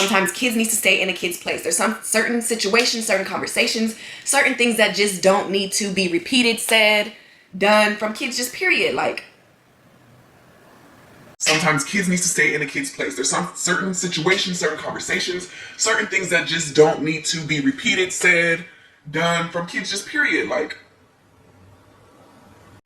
Sometimes kids need to stay in a kid's place. There's some certain situations, certain conversations, certain things that just don't need to be repeated, said, done from kids, just period. Like, sometimes kids need to stay in a kid's place. There's some certain situations, certain conversations, certain things that just don't need to be repeated, said, done from kids, just period. Like,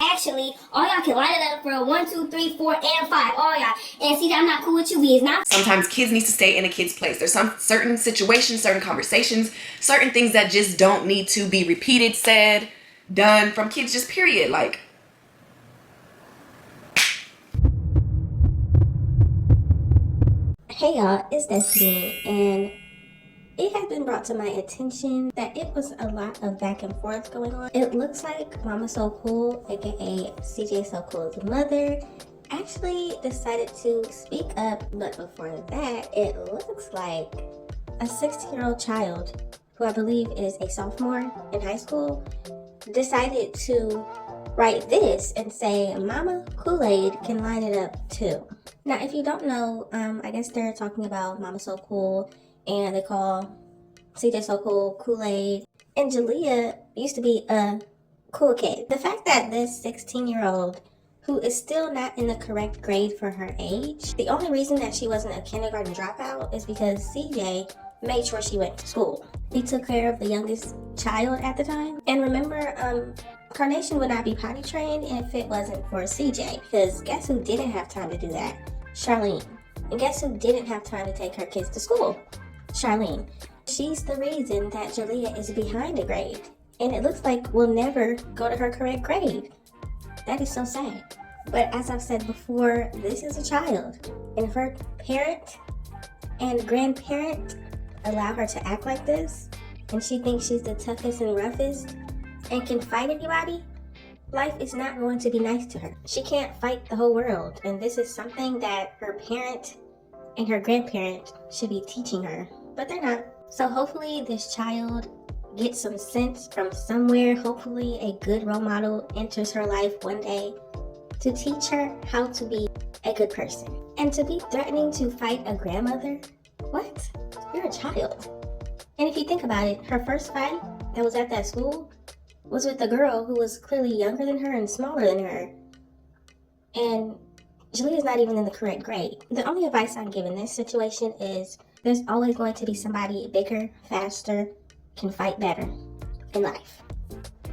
actually, all y'all can line it up for 1, 2, 3, 4, and 5. All y'all. And see that I'm not cool with you is not. Sometimes kids need to stay in a kid's place. There's some certain situations, certain conversations, certain things that just don't need to be repeated, said, done from kids, just period. Like, hey y'all, it's Destiny, and it has been brought to my attention that it was a lot of back and forth going on. It looks like Mama So Cool, aka CJ So Cool's mother, actually decided to speak up, but before that, it looks like a 16-year-old child, who I believe is a sophomore in high school, decided to write this and say, Mama Kool-Aid can line it up too. Now, if you don't know, I guess they're talking about Mama So Cool, and they call CJ So Cool Kool-Aid. And Jaaliyah used to be a cool kid. The fact that this 16-year-old, who is still not in the correct grade for her age, the only reason that she wasn't a kindergarten dropout is because CJ made sure she went to school. He took care of the youngest child at the time. And remember, Carnation would not be potty trained if it wasn't for CJ. Because guess who didn't have time to do that? Charlene. And guess who didn't have time to take her kids to school? Charlene. She's the reason that Jaaliyah is behind a grade. And it looks like we'll never go to her correct grade. That is so sad. But as I've said before, this is a child. And if her parent and grandparent allow her to act like this, and she thinks she's the toughest and roughest, and can fight anybody, life is not going to be nice to her. She can't fight the whole world, and this is something that her parent and her grandparent should be teaching her, but they're not. So hopefully this child gets some sense from somewhere. Hopefully a good role model enters her life one day to teach her how to be a good person. And to be threatening to fight a grandmother? What? You're a child. And if you think about it, her first fight that was at that school was with a girl who was clearly younger than her and smaller than her. And Jaaliyah's not even in the correct grade. The only advice I'm giving this situation is there's always going to be somebody bigger, faster, can fight better in life.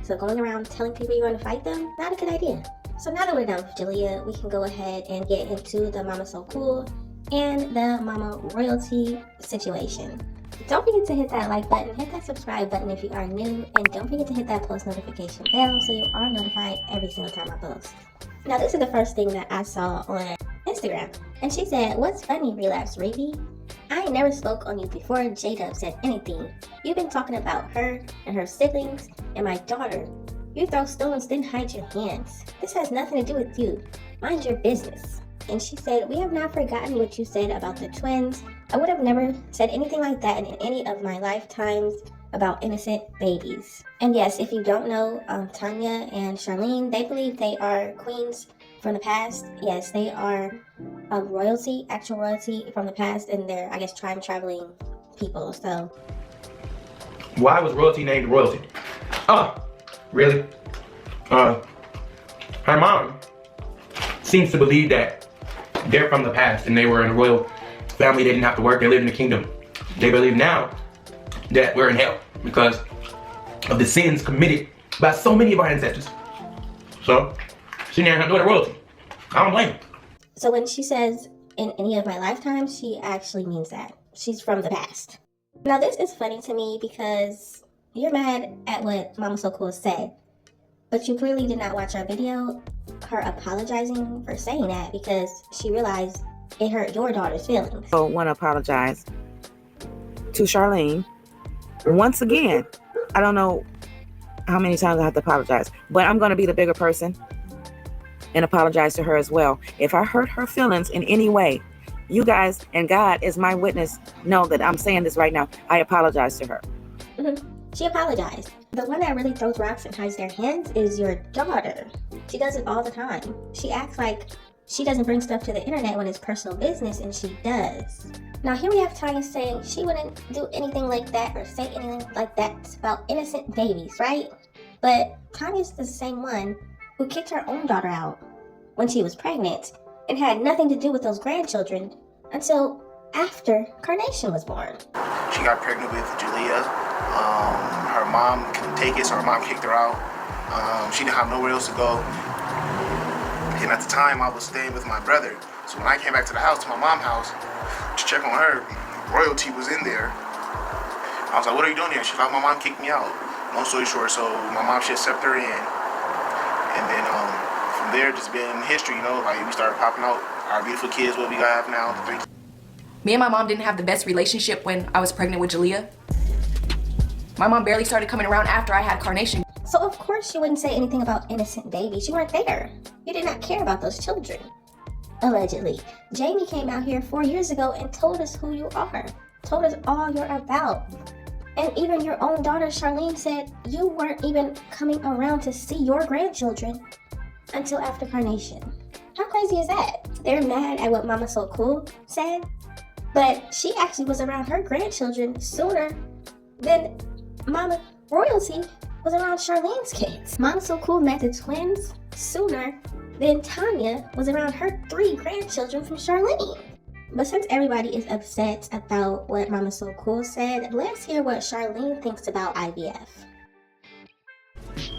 So going around telling people you're going to fight them, not a good idea. So now that we're done with Jaaliyah, we can go ahead and get into the Mama So Cool and the Mama Royalty situation. Don't forget to hit that like button, hit that subscribe button if you are new, and don't forget to hit that post notification bell so you are notified every single time I post. Now this is the first thing that I saw on Instagram, and she said, "What's funny, Relapse Reedy? I ain't never spoke on you before J-Dub said anything. You've been talking about her and her siblings and my daughter. You throw stones, then hide your hands. This has nothing to do with you. Mind your business." And she said, "We have not forgotten what you said about the twins. I would have never said anything like that in any of my lifetimes about innocent babies." And yes, if you don't know, Tanya and Charlene, they believe they are queens from the past. Yes, they are royalty, actual royalty from the past, and they're, I guess, time-traveling people, so. Why was royalty named royalty? Oh, really? Her mom seems to believe that they're from the past and they were in a royal family. They didn't have to work. They lived in the kingdom. They believe now that we're in hell because of the sins committed by so many of our ancestors. So she named her daughter royalty. I don't blame her. So when she says in any of my lifetimes, she actually means that. She's from the past. Now this is funny to me because you're mad at what Mama So Cool said, but you clearly did not watch our video, her apologizing for saying that because she realized it hurt your daughter's feelings. So I want to apologize to Charlene once again. I don't know how many times I have to apologize, but I'm going to be the bigger person and apologize to her as well. If I hurt her feelings in any way, you guys and God is my witness, know that I'm saying this right now. I apologize to her. She apologized. The one that really throws rocks and hides their hands is your daughter. She does it all the time. She acts like she doesn't bring stuff to the internet when it's personal business, and she does. Now here we have Tanya saying she wouldn't do anything like that or say anything like that about innocent babies, right? But Tanya's the same one who kicked her own daughter out when she was pregnant and had nothing to do with those grandchildren until after Carnation was born. She got pregnant with Jaaliyah. Her mom couldn't take it, so her mom kicked her out. She didn't have nowhere else to go. And at the time, I was staying with my brother. So when I came back to the house, to my mom's house, to check on her, royalty was in there. I was like, what are you doing here? She's like, my mom kicked me out. Long story short, so my mom just accepted her in. And then from there, just been history, you know, like we started popping out our beautiful kids, what we have now, the 3. Me and my mom didn't have the best relationship when I was pregnant with Jaaliyah. My mom barely started coming around after I had Carnation. So of course you wouldn't say anything about innocent babies. You weren't there. You did not care about those children. Allegedly. Jamie came out here 4 years ago and told us who you are. Told us all you're about. And even your own daughter Charlene said you weren't even coming around to see your grandchildren until after Carnation. How crazy is that? They're mad at what Mama So Cool said, but she actually was around her grandchildren sooner than Mama Royalty was around Charlene's kids. Mama So Cool met the twins sooner than Tanya was around her 3 grandchildren from Charlene. But since everybody is upset about what Mama So Cool said, let's hear what Charlene thinks about IVF.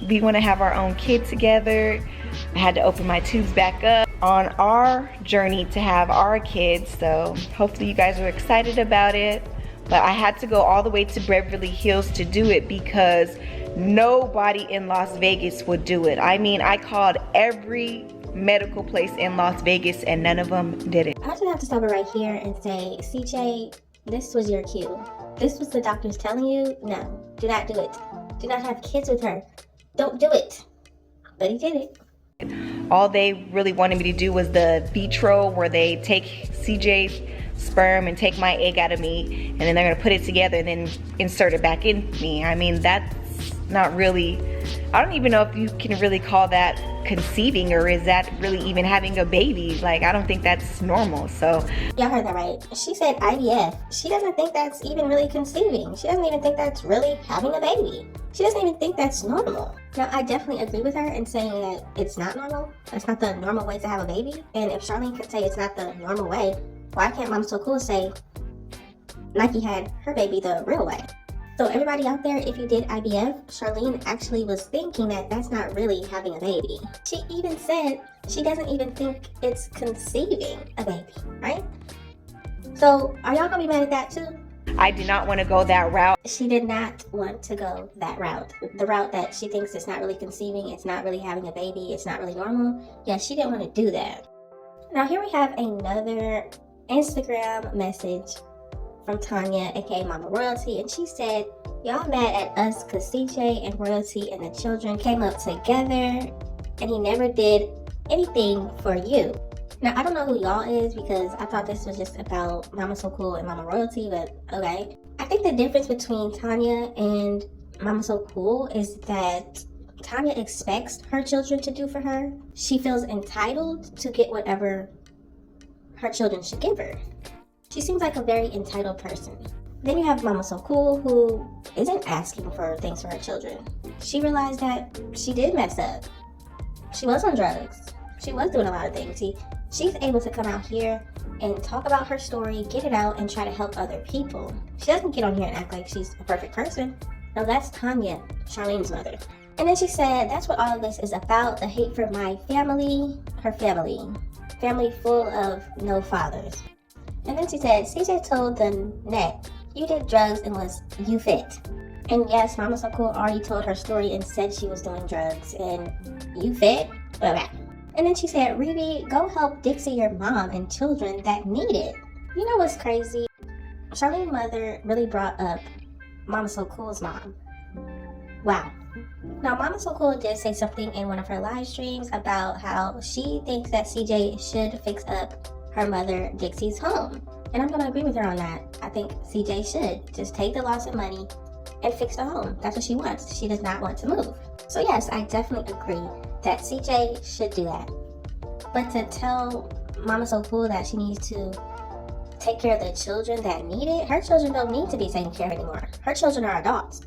We want to have our own kid together. I had to open my tubes back up on our journey to have our kids, so hopefully you guys are excited about it. But I had to go all the way to Beverly Hills to do it because nobody in Las Vegas would do it. I mean, I called every medical place in Las Vegas and none of them did it. I just have to stop it right here and say, CJ, this was your cue. This was the doctors telling you, no, do not do it. Do not have kids with her. Don't do it. But he did it. All they really wanted me to do was the vitro, where they take CJ's sperm and take my egg out of me, and then they're gonna put it together and then insert it back in me. I mean, that's not really, I don't even know if you can really call that conceiving, or is that really even having a baby? Like, I don't think that's normal. So y'all heard that right. She said IVF. She doesn't think that's even really conceiving. She doesn't even think that's really having a baby. She doesn't even think that's normal. Now, I definitely agree with her in saying that it's not normal. That's not the normal way to have a baby. And if Charlene could say it's not the normal way, why can't Mama So Cool say Nike had her baby the real way? So everybody out there, if you did IVF, Charlene actually was thinking that that's not really having a baby. She even said she doesn't even think it's conceiving a baby, right? So are y'all gonna be mad at that too? I did not want to go that route. She did not want to go that route. The route that she thinks it's not really conceiving, it's not really having a baby, it's not really normal. Yeah, she didn't want to do that. Now here we have another Instagram message from Tanya, aka Mama Royalty, and she said, y'all mad at us because CJ and Royalty and the children came up together and he never did anything for you. Now, I don't know who y'all is because I thought this was just about Mama So Cool and Mama Royalty, but okay. I think the difference between Tanya and Mama So Cool is that Tanya expects her children to do for her. She feels entitled to get whatever her children should give her. She seems like a very entitled person. Then you have Mama So Cool, who isn't asking for things for her children. She realized that she did mess up. She was on drugs. She was doing a lot of things. She's able to come out here and talk about her story, get it out, and try to help other people. She doesn't get on here and act like she's a perfect person. No, that's Tanya, Charlene's mother. And then she said, that's what all of this is about, the hate for my family, her family. Family full of no fathers. And then she said, CJ told the net, you did drugs and was you fit. And yes, Mama So Cool already told her story and said she was doing drugs and you fit? Okay. And then she said, Rebe, go help Dixie, your mom and children that need it. You know what's crazy? Charlene's mother really brought up Mama So Cool's mom. Wow. Now, Mama So Cool did say something in one of her live streams about how she thinks that CJ should fix up her mother Dixie's home. And I'm going to agree with her on that. I think CJ should just take the loss of money and fix the home. That's what she wants. She does not want to move. So yes, I definitely agree that CJ should do that. But to tell Mama So Cool that she needs to take care of the children that need it, her children don't need to be taken care of anymore. Her children are adults.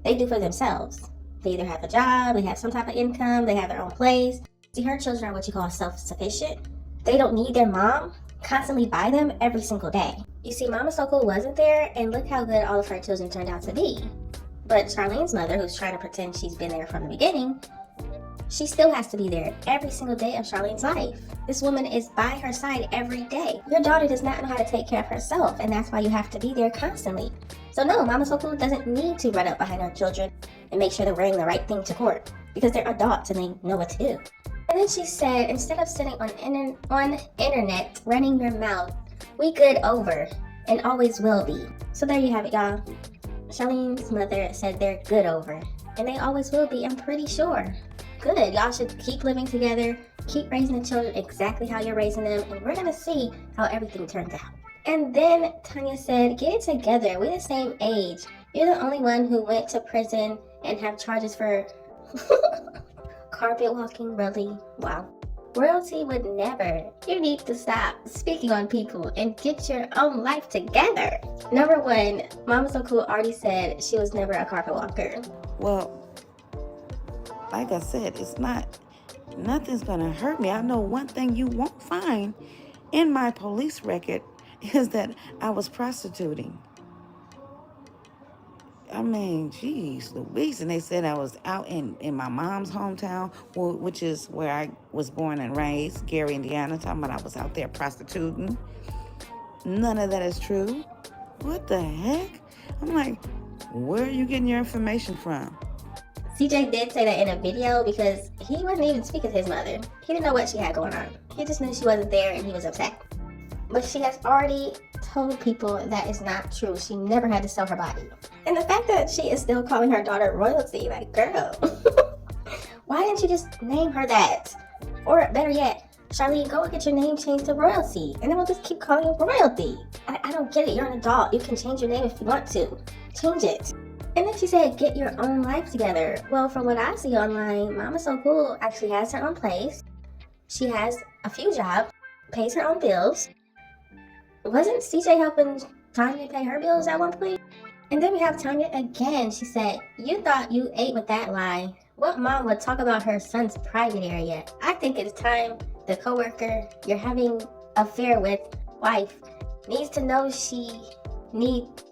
They do for themselves. They either have a job, they have some type of income, they have their own place. See, her children are what you call self-sufficient. They don't need their mom constantly by them every single day. You see, Mama So Cool wasn't there, and look how good all of her children turned out to be. But Charlene's mother, who's trying to pretend she's been there from the beginning, she still has to be there every single day of Charlene's life. This woman is by her side every day. Your daughter does not know how to take care of herself, and that's why you have to be there constantly. So no, Mama So Cool doesn't need to run up behind her children and make sure they're wearing the right thing to court, because they're adults and they know what to do. And then she said, instead of sitting on internet running your mouth, we good over and always will be. So there you have it, y'all. Charlene's mother said they're good over, and they always will be, I'm pretty sure. Good, y'all should keep living together, keep raising the children exactly how you're raising them, and we're gonna see how everything turns out. And then Tanya said, get it together, we're the same age. You're the only one who went to prison and have charges for carpet walking, really? Wow. Royalty would never. You need to stop speaking on people and get your own life together. Number one, Mama So Cool already said she was never a carpet walker. Well, like I said, nothing's gonna hurt me. I know one thing you won't find in my police record is that I was prostituting. I mean, geez, Louise. And they said I was out in my mom's hometown, which is where I was born and raised, Gary, Indiana, talking about I was out there prostituting. None of that is true. What the heck? I'm like, where are you getting your information from? CJ did say that in a video because he wasn't even speaking to his mother. He didn't know what she had going on. He just knew she wasn't there and he was upset. But she has already told people that is not true. She never had to sell her body. And the fact that she is still calling her daughter royalty, like, girl, why didn't you just name her that? Or better yet, Charlene, go and get your name changed to royalty, and then we'll just keep calling you royalty. I don't get it. You're an adult. You can change your name if you want to. Change it. And then she said, get your own life together. Well, from what I see online, Mama So Cool actually has her own place. She has a few jobs, pays her own bills. Wasn't CJ helping Tanya pay her bills at one point? And then we have Tanya again. She said, you thought you ate with that lie. What mom would talk about her son's private area? I think it's time the coworker you're having an affair with, wife, needs to know she needs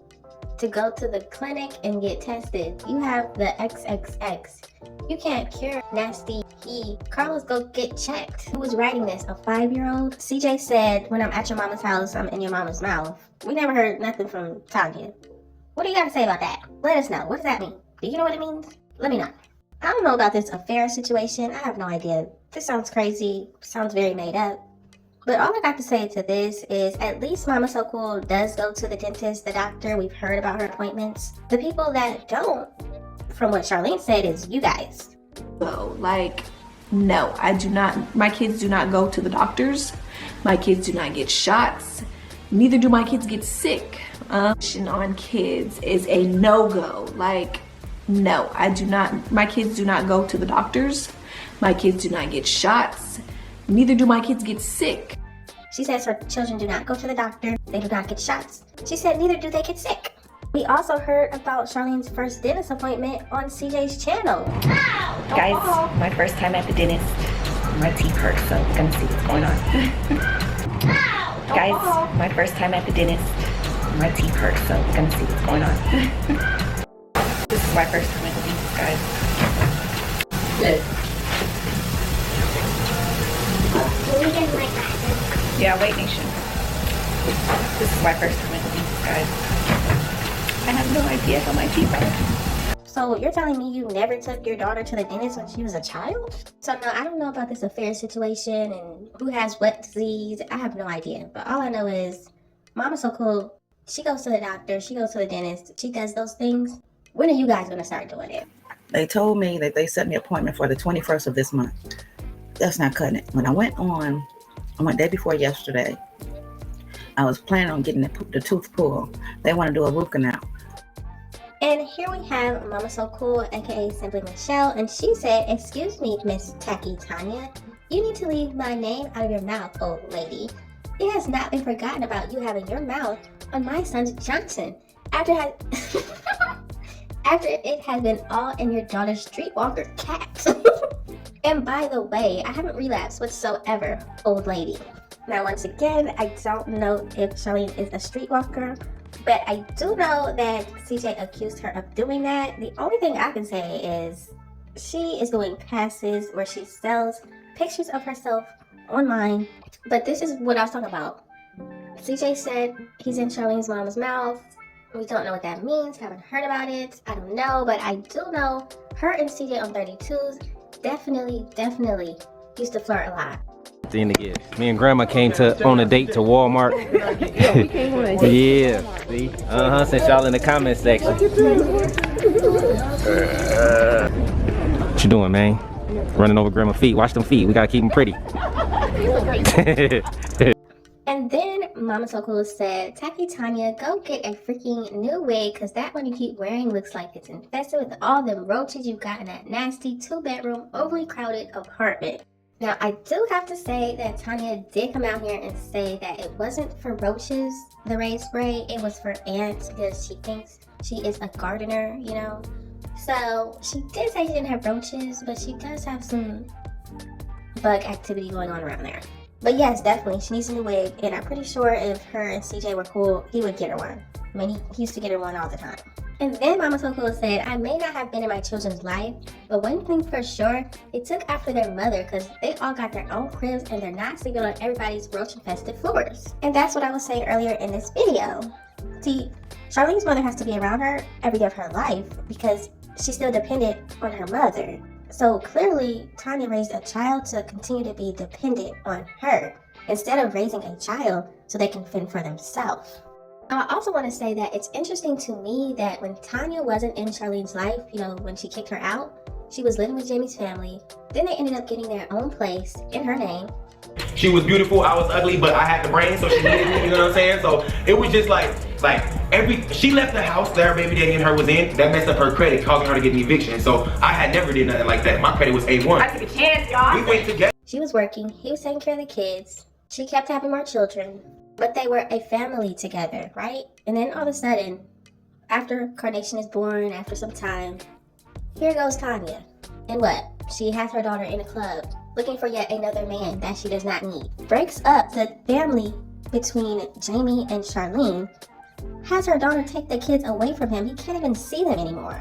to go to the clinic and get tested. You have the XXX. You can't cure nasty E. Carlos, go get checked. Who was writing this? A 5-year-old? CJ said, when I'm at your mama's house, I'm in your mama's mouth. We never heard nothing from Tanya. What do you got to say about that? Let us know. What does that mean? Do you know what it means? Let me know. I don't know about this affair situation. I have no idea. This sounds crazy. Sounds very made up. But all I got to say to this is at least Mama So Cool does go to the dentist, the doctor. We've heard about her appointments. The people that don't, from what Charlene said, is you guys. So, like, no, I do not, my kids do not go to the doctors. My kids do not get shots. Neither do my kids get sick. On kids is a no-go. Like, no, I do not, my kids do not go to the doctors. My kids do not get shots. Neither do my kids get sick. She says her children do not go to the doctor. They do not get shots. She said neither do they get sick. We also heard about Charlene's first dentist appointment on CJ's channel. Guys, my first time at the dentist. My teeth hurt, so we're gonna see what's going on. Guys, my first time at the dentist. My teeth hurt, so we're gonna see what's going on. This is my first time at the dentist, guys. Can we get my glasses? Yeah, wait, Nation. This is my first time at the dentist, guys. I have no idea how my teeth are. So you're telling me you never took your daughter to the dentist when she was a child? So no, I don't know about this affair situation and who has what disease. I have no idea. But all I know is Mama So Cool, she goes to the doctor, she goes to the dentist, she does those things. When are you guys gonna start doing it? They told me that they set me an appointment for the 21st of this month. That's not cutting it. When I went day before yesterday, I was planning on getting the tooth pulled. They want to do a root canal. And here we have Mama So Cool, aka Simply Michelle, and she said, excuse me, Miss Tacky Tanya, You need to leave my name out of your mouth, old lady. It has not been forgotten about you having your mouth on my son's Johnson after it has been all in your daughter's streetwalker cat. And by the way, I haven't relapsed whatsoever, old lady. Now, once again, I don't know if Charlene is a streetwalker, but I do know that CJ accused her of doing that. The only thing I can say is she is doing passes where she sells pictures of herself online. But this is what I was talking about. CJ said he's in Charlene's mom's mouth. We don't know what that means. Haven't heard about it. I don't know, but I do know her and CJ on 32s definitely used to flirt a lot. Thing to get. Me and Grandma came on a date to Walmart. Yeah, see? Since y'all in the comment section. What you doing, man? Running over Grandma's feet. Watch them feet. We gotta keep them pretty. And then Mama So Cool said, Tacky Tanya, go get a freaking new wig, because that one you keep wearing looks like it's infested with all the roaches you got in that nasty 2-bedroom, overly crowded apartment. Now, I do have to say that Tanya did come out here and say that it wasn't for roaches, the rain spray, it was for ants, because she thinks she is a gardener, you know? So, she did say she didn't have roaches, but she does have some bug activity going on around there. But yes, definitely, she needs a new wig, and I'm pretty sure if her and CJ were cool, he would get her one. I mean, he used to get her one all the time. And then Mama So Cool said, I may not have been in my children's life, but one thing for sure, they took after their mother because they all got their own cribs and they're not sleeping on everybody's roach-infested floors. And that's what I was saying earlier in this video. See, Charlene's mother has to be around her every day of her life because she's still dependent on her mother. So clearly, Tanya raised a child to continue to be dependent on her instead of raising a child so they can fend for themselves. I also want to say that it's interesting to me that when Tanya wasn't in Charlene's life, you know, when she kicked her out, she was living with Jamie's family. Then they ended up getting their own place in her name. She was beautiful, I was ugly, but I had the brain, so she needed me, you know what I'm saying? So it was just like she left the house that her baby daddy and her was in, that messed up her credit, causing her to get an eviction. So I had never did nothing like that. My credit was A1. I took a chance, y'all. We went together. She was working, he was taking care of the kids. She kept having more children, but they were a family together, right? And then all of a sudden, after Carnation is born, after some time, here goes Tanya. And what? She has her daughter in a club, looking for yet another man that she does not need. Breaks up the family between Jamie and Charlene, has her daughter take the kids away from him. He can't even see them anymore.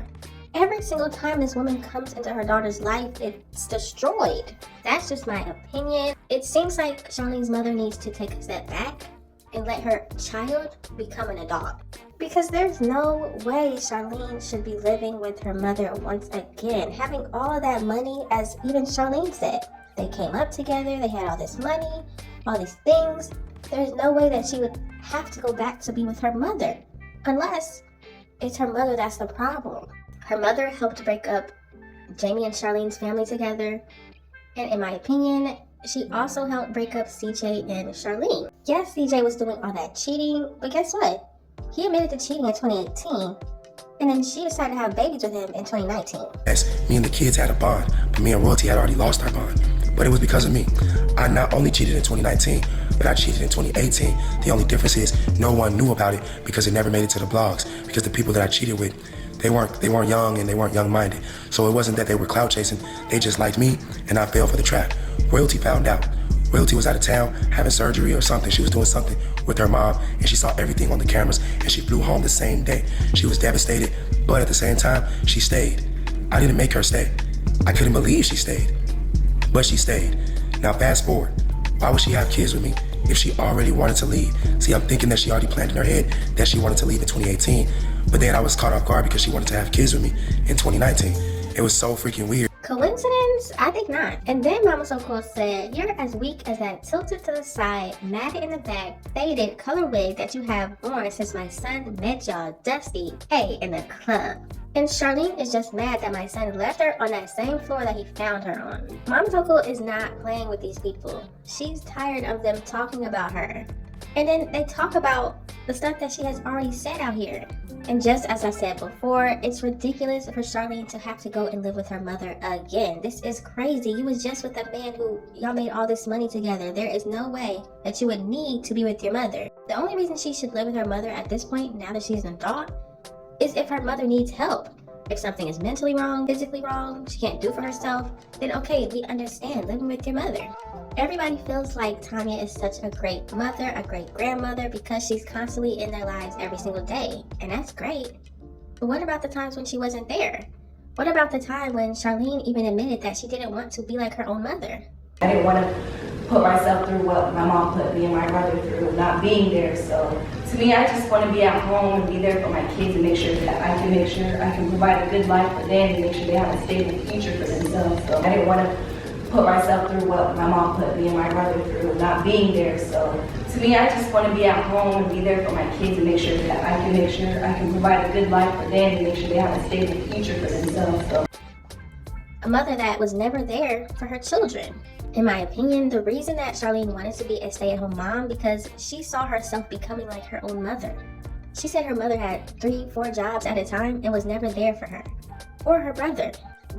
Every single time this woman comes into her daughter's life, it's destroyed. That's just my opinion. It seems like Charlene's mother needs to take a step back and let her child become an adult. Because there's no way Charlene should be living with her mother once again, having all of that money, as even Charlene said. They came up together, they had all this money, all these things. There's no way that she would have to go back to be with her mother, unless it's her mother that's the problem. Her mother helped break up Jamie and Charlene's family together, and in my opinion, she also helped break up CJ and Charlene. Yes, CJ was doing all that cheating, but guess what? He admitted to cheating in 2018, and then she decided to have babies with him in 2019. Yes, me and the kids had a bond, but me and Royalty had already lost our bond. But it was because of me. I not only cheated in 2019, but I cheated in 2018. The only difference is no one knew about it because it never made it to the blogs. Because the people that I cheated with, they weren't young and they weren't young-minded. So it wasn't that they were clout chasing, they just liked me and I fell for the trap. Royalty found out. Royalty was out of town having surgery or something. She was doing something with her mom and she saw everything on the cameras and she flew home the same day. She was devastated, but at the same time, she stayed. I didn't make her stay. I couldn't believe she stayed, but she stayed. Now fast forward, why would she have kids with me if she already wanted to leave? See, I'm thinking that she already planned in her head that she wanted to leave in 2018, but then I was caught off guard because she wanted to have kids with me in 2019. It was so freaking weird. Coincidence? I think not. And then Mama So Cool said, you're as weak as that tilted to the side, matted in the back, faded color wig that you have worn since my son met y'all Dusty A in the club. And Charlene is just mad that my son left her on that same floor that he found her on. Mama So Cool is not playing with these people. She's tired of them talking about her. And then they talk about the stuff that she has already said out here. And just as I said before, it's ridiculous for Charlene to have to go and live with her mother again. This is crazy. You was just with a man who y'all made all this money together. There is no way that you would need to be with your mother. The only reason she should live with her mother at this point, now that she's an adult, is if her mother needs help. If something is mentally wrong, physically wrong, she can't do for herself, then okay, we understand living with your mother. Everybody feels like Tanya is such a great mother, a great grandmother, because she's constantly in their lives every single day. And that's great. But what about the times when she wasn't there? What about the time when Charlene even admitted that she didn't want to be like her own mother? I didn't want to put myself through what my mom put me and my brother through, not being there. So to me, I just want to be at home and be there for my kids and make sure that I can provide a good life for them and make sure they have a stable future for themselves. So I didn't want to put myself through what my mom put me and my brother through, not being there. So to me, I just want to be at home and be there for my kids and make sure that I can provide a good life for them and make sure they have a stable future for themselves. So. A mother that was never there for her children. In my opinion, the reason that Charlene wanted to be a stay-at-home mom because she saw herself becoming like her own mother. She said her mother had 3-4 jobs at a time and was never there for her. Or her brother.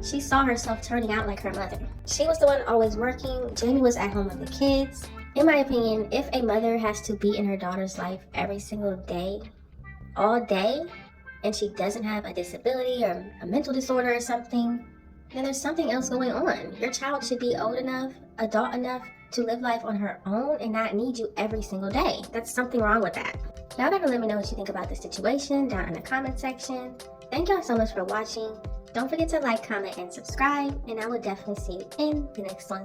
She saw herself turning out like her mother. She was the one always working. Jamie was at home with the kids. In my opinion, if a mother has to be in her daughter's life every single day, all day, and she doesn't have a disability or a mental disorder or something, then there's something else going on. Your child should be old enough, adult enough to live life on her own and not need you every single day. That's something wrong with that. Y'all gotta let me know what you think about this situation down in the comment section. Thank y'all so much for watching. Don't forget to like, comment, and subscribe, and I will definitely see you in the next one.